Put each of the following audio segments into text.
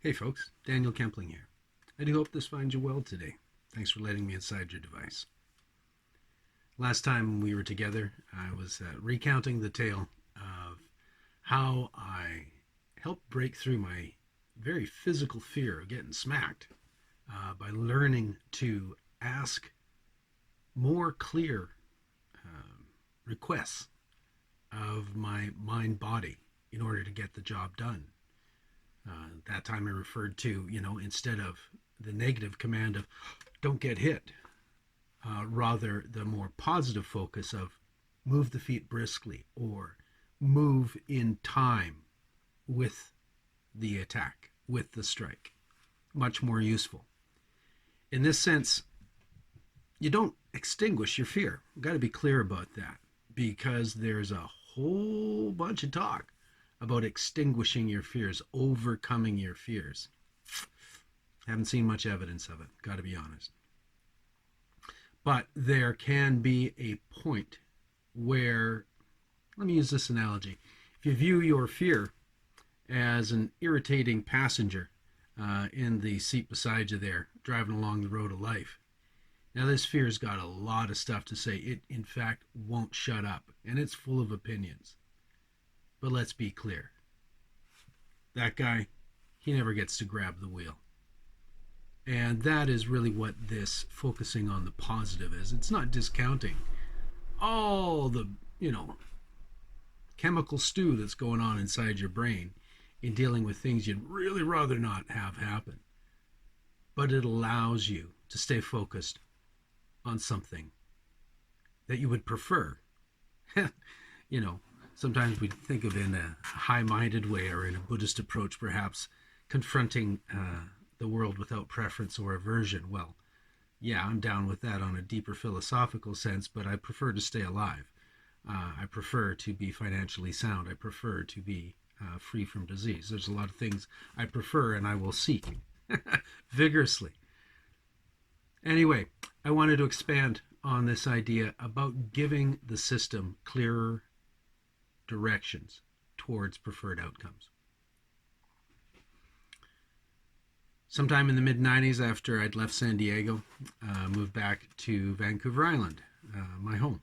Hey folks, Daniel Kempling here. I do hope this finds you well today. Thanks for letting me inside your device. Last time we were together, I was recounting the tale of how I helped break through my very physical fear of getting smacked by learning to ask more clear requests of my mind body in order to get the job done. That time I referred to, instead of the negative command of don't get hit, rather the more positive focus of move the feet briskly or move in time with the attack, with the strike. Much more useful. In this sense, you don't extinguish your fear. We've got to be clear about that because there's a whole bunch of talk about extinguishing your fears, overcoming your fears. Haven't seen much evidence of it, got to be honest. But there can be a point where, let me use this analogy. If you view your fear as an irritating passenger in the seat beside you there, driving along the road of life, now this fear's got a lot of stuff to say. It, in fact, won't shut up, and it's full of opinions. But let's be clear. That guy, he never gets to grab the wheel. And that is really what this focusing on the positive is. It's not discounting all the, chemical stew that's going on inside your brain in dealing with things you'd really rather not have happen. But it allows you to stay focused on something that you would prefer. Sometimes we think of it in a high-minded way or in a Buddhist approach, perhaps confronting the world without preference or aversion. Well, yeah, I'm down with that on a deeper philosophical sense, but I prefer to stay alive. I prefer to be financially sound. I prefer to be free from disease. There's a lot of things I prefer and I will seek vigorously. Anyway, I wanted to expand on this idea about giving the system clearer directions towards preferred outcomes. Sometime in the mid-90s, after I'd left San Diego, moved back to Vancouver Island, my home.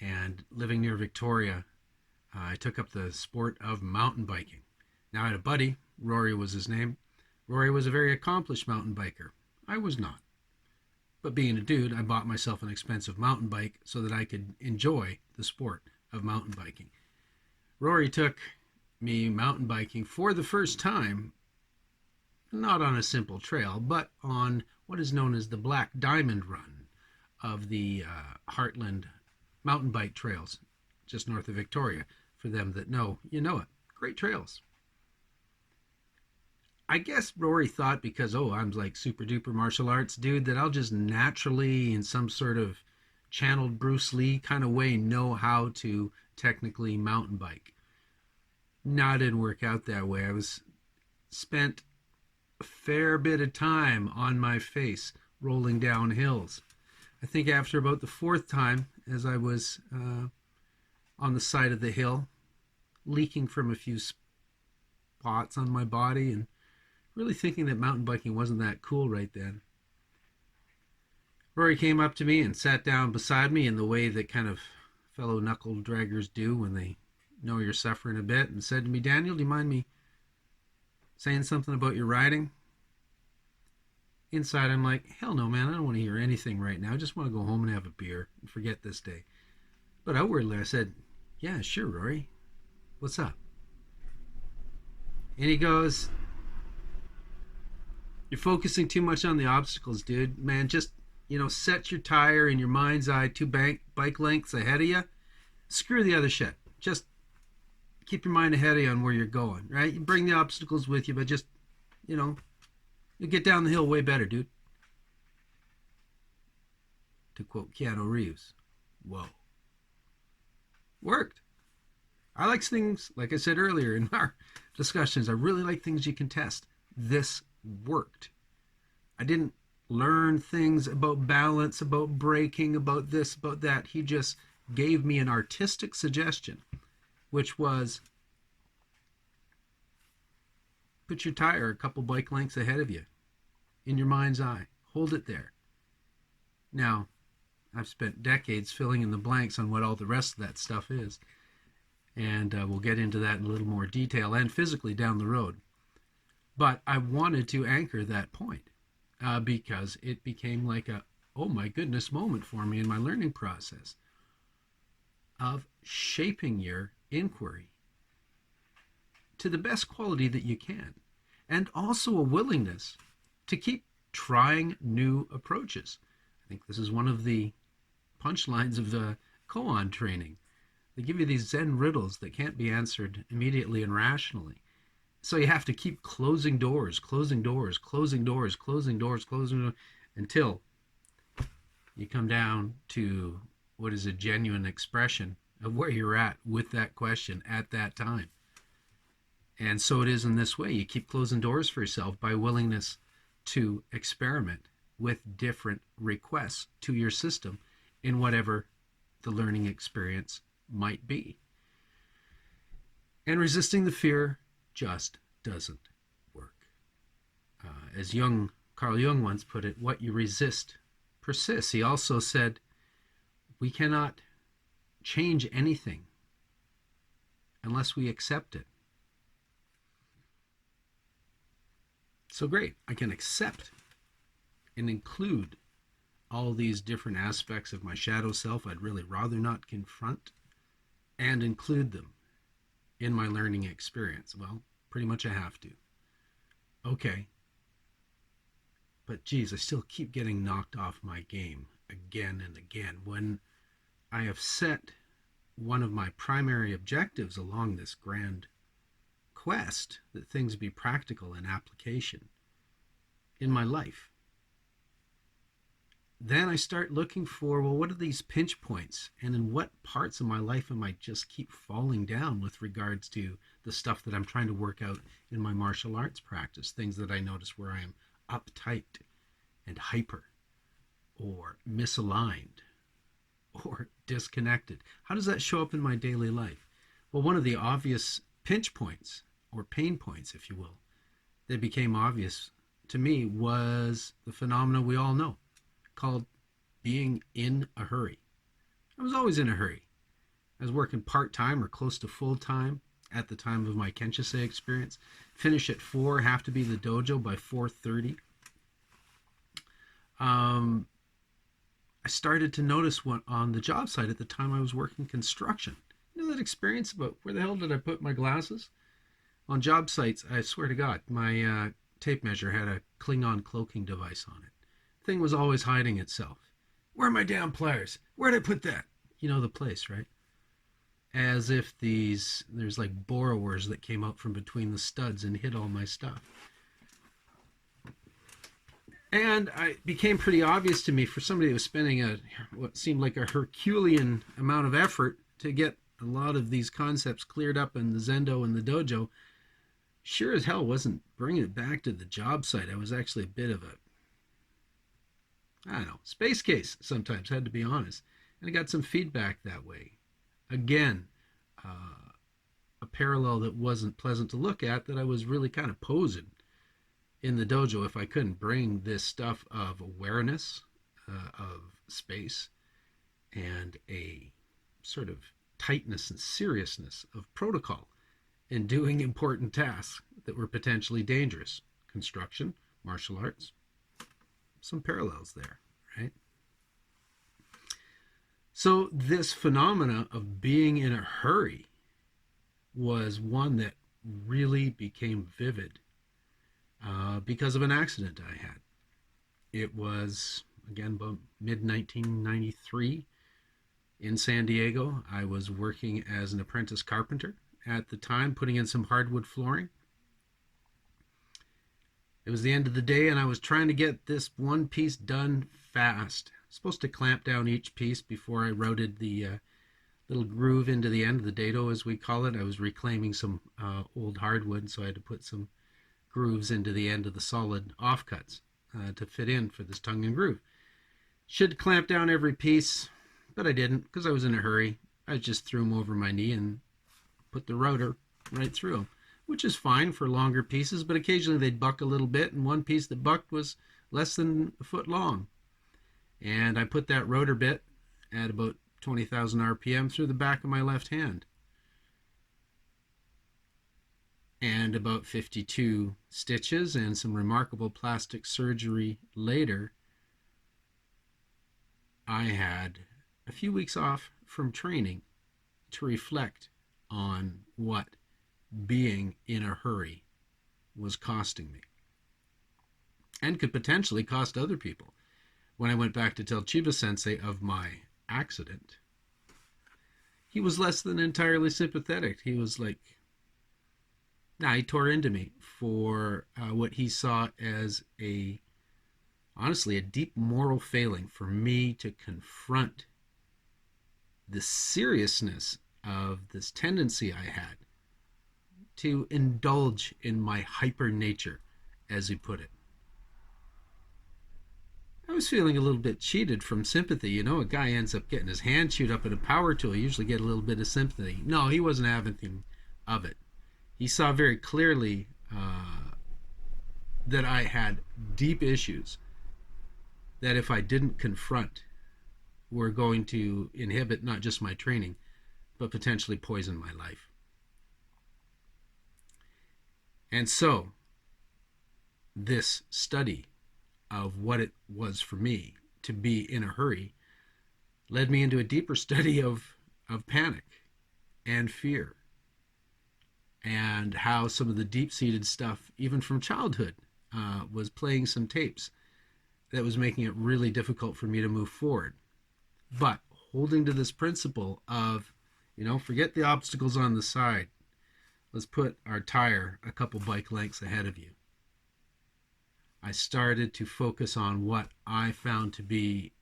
And living near Victoria, I took up the sport of mountain biking. Now I had a buddy, Rory was his name. Rory was a very accomplished mountain biker. I was not. But being a dude, I bought myself an expensive mountain bike so that I could enjoy the sport of mountain biking. Rory took me mountain biking for the first time, not on a simple trail, but on what is known as the Black Diamond Run of the Heartland mountain bike trails, just north of Victoria. For them that know, you know it. Great trails. I guess Rory thought because, I'm like super duper martial arts dude, that I'll just naturally, in some sort of channeled Bruce Lee kind of way, know how to technically mountain bike. No, it didn't work out that way. I spent a fair bit of time on my face rolling down hills. I think after about the fourth time, as I was on the side of the hill, leaking from a few spots on my body and really thinking that mountain biking wasn't that cool right then, Rory came up to me and sat down beside me in the way that kind of fellow knuckle draggers do when they know you're suffering a bit, and said to me, "Daniel, do you mind me saying something about your riding?" Inside, I'm like, hell no, man, I don't want to hear anything right now. I just want to go home and have a beer and forget this day. But outwardly, I said, "Yeah, sure, Rory. What's up?" And he goes, "You're focusing too much on the obstacles, dude. Man, just, set your tire in your mind's eye 2 bike lengths ahead of you. Screw the other shit. Just keep your mind ahead of you on where you're going, right? You bring the obstacles with you, but just, you'll get down the hill way better, dude." To quote Keanu Reeves. Whoa. Worked. I like things, like I said earlier in our discussions, I really like things you can test. This worked. I didn't learn things about balance, about braking, about this, about that. He just gave me an artistic suggestion, which was Put your tire a couple bike lengths ahead of you in your mind's eye. Hold it there. Now, I've spent decades filling in the blanks on what all the rest of that stuff is. And we'll get into that in a little more detail and physically down the road. But I wanted to anchor that point because it became like a, oh my goodness, moment for me in my learning process of shaping your inquiry to the best quality that you can, and also a willingness to keep trying new approaches. I think this is one of the punchlines of the koan training. They give you these Zen riddles that can't be answered immediately and rationally. So you have to keep closing doors, closing doors, closing doors, closing doors, closing doors, until you come down to what is a genuine expression of where you're at with that question at that time. And so it is in this way. You keep closing doors for yourself by willingness to experiment with different requests to your system in whatever the learning experience might be. And resisting the fear just doesn't work. As Carl Jung once put it, what you resist persists. He also said, we cannot change anything unless we accept it. So great, I can accept and include all these different aspects of my shadow self I'd really rather not confront, and include them in my learning experience. Well, pretty much I have to. Okay. But geez, I still keep getting knocked off my game again and again when I have set one of my primary objectives along this grand quest that things be practical in application in my life. Then I start looking for, well, what are these pinch points? And in what parts of my life am I just keep falling down with regards to the stuff that I'm trying to work out in my martial arts practice? Things that I notice where I am uptight and hyper, or misaligned, or disconnected. How does that show up in my daily life? Well, one of the obvious pinch points, or pain points, if you will, that became obvious to me was the phenomena we all know, called being in a hurry. I was always in a hurry. I was working part-time or close to full-time at the time of my Kenshusei experience. Finish at 4, have to be the dojo by 4:30. I started to notice one on the job site at the time I was working construction. You know that experience about where the hell did I put my glasses? On job sites, I swear to God, my tape measure had a Klingon cloaking device on it. Thing was always hiding itself. Where are my damn pliers? Where'd I put that? You know the place, right? As if there's like borrowers that came out from between the studs and hid all my stuff. And it became pretty obvious to me for somebody who was spending what seemed like a Herculean amount of effort to get a lot of these concepts cleared up in the Zendo and the dojo, sure as hell wasn't bringing it back to the job site. I was actually a bit of I don't know, space case sometimes, had to be honest. And I got some feedback that way. Again, a parallel that wasn't pleasant to look at, that I was really kind of posing in the dojo if I couldn't bring this stuff of awareness of space and a sort of tightness and seriousness of protocol in doing important tasks that were potentially dangerous. Construction, martial arts, some parallels there, right? So this phenomena of being in a hurry was one that really became vivid because of an accident I had. It was, again, mid-1993 in San Diego. I was working as an apprentice carpenter at the time, putting in some hardwood flooring. It was the end of the day, and I was trying to get this one piece done fast. I was supposed to clamp down each piece before I routed the little groove into the end of the dado, as we call it. I was reclaiming some old hardwood, so I had to put some grooves into the end of the solid offcuts to fit in for this tongue and groove. Should clamp down every piece, but I didn't because I was in a hurry. I just threw them over my knee and put the router right through them. which is fine for longer pieces, but occasionally they'd buck a little bit, and one piece that bucked was less than a foot long. And I put that rotor bit at about 20,000 RPM through the back of my left hand. And about 52 stitches and some remarkable plastic surgery later, I had a few weeks off from training to reflect on what being in a hurry was costing me and could potentially cost other people. When I went back to tell Chiba Sensei of my accident, he was less than entirely sympathetic. He was like, nah, he tore into me for what he saw as honestly, a deep moral failing for me to confront the seriousness of this tendency I had to indulge in my hyper nature, as he put it. I was feeling a little bit cheated from sympathy. You know, a guy ends up getting his hand chewed up at a power tool. You usually get a little bit of sympathy. No, he wasn't having anything of it. He saw very clearly that I had deep issues that if I didn't confront were going to inhibit not just my training, but potentially poison my life. And so, this study of what it was for me to be in a hurry led me into a deeper study of panic and fear and how some of the deep-seated stuff, even from childhood, was playing some tapes that was making it really difficult for me to move forward. But holding to this principle of, forget the obstacles on the side. Let's put our tire a couple bike lengths ahead of you. I started to focus on what I found to be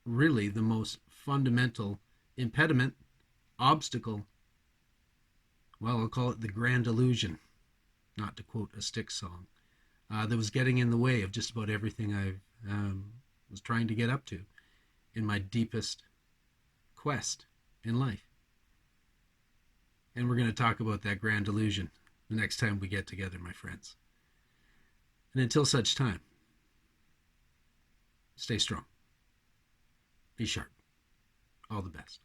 really the most fundamental impediment, obstacle. Well, I'll call it the grand illusion, not to quote a Styx song, that was getting in the way of just about everything I was trying to get up to in my deepest quest in life. And we're going to talk about that grand illusion the next time we get together, my friends. And until such time, stay strong. Be sharp. All the best.